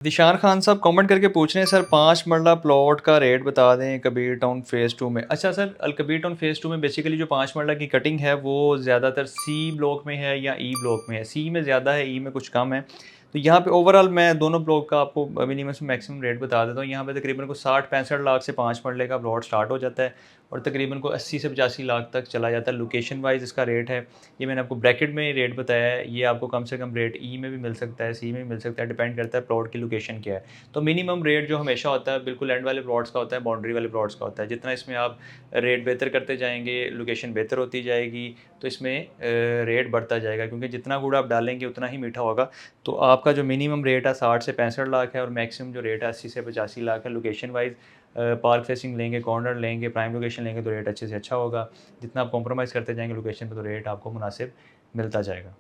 दिशान खान साहब कमेंट करके पूछ रहे हैं सर 5 मरला प्लॉट का रेट बता दें कबीर टाउन फ़ेज़ 2 में। अच्छा सर अल कबीर टाउन फ़ेज़ 2 में बेसिकली जो 5 मरला की कटिंग है वो ज़्यादातर सी ब्लॉक में है या ई ब्लॉक में है। सी में ज़्यादा है, ई में कुछ कम है। तो यहाँ पे ओवरऑल मैं दोनों ब्लॉक का आपको मिनिमम से मैक्सिमम रेट बता देता हूँ। यहाँ पे तकरीबन को 60-65 लाख से 5 मरले का प्लॉट स्टार्ट हो जाता है और तकरीबन को 80 से 85 लाख तक चला जाता है। लोकेशन वाइज़ इसका रेट है, ये मैंने आपको ब्रैकेट में रेट बताया है। ये आपको कम से कम रेट ई में भी मिल सकता है, सी में भी मिल सकता है, डिपेंड करता है प्लॉट की लोकेशन क्या है। तो मिनिमम रेट जो हमेशा होता है बिल्कुल एंड वाले प्लॉट्स का होता है, बाउंड्री वाले प्लॉट्स का होता है। जितना इसमें आप रेट बेहतर करते जाएँगे, लोकेशन बेहतर होती जाएगी, तो इसमें रेट बढ़ता जाएगा क्योंकि जितना गुड़ आप डालेंगे उतना ही मीठा होगा। तो आपका जो मिनिमम रेट है 60 से 65 लाख है और मैक्सिमम जो रेट है 80 से 85 लाख है। लोकेशन वाइज़ पार्क फेसिंग लेंगे, कॉर्नर लेंगे, प्राइम लोकेशन लेंगे तो रेट अच्छे से अच्छा होगा। जितना आप कॉम्प्रोमाइज़ करते जाएँगे लोकेशन पे तो रेट आपको मुनासिब मिलता जाएगा।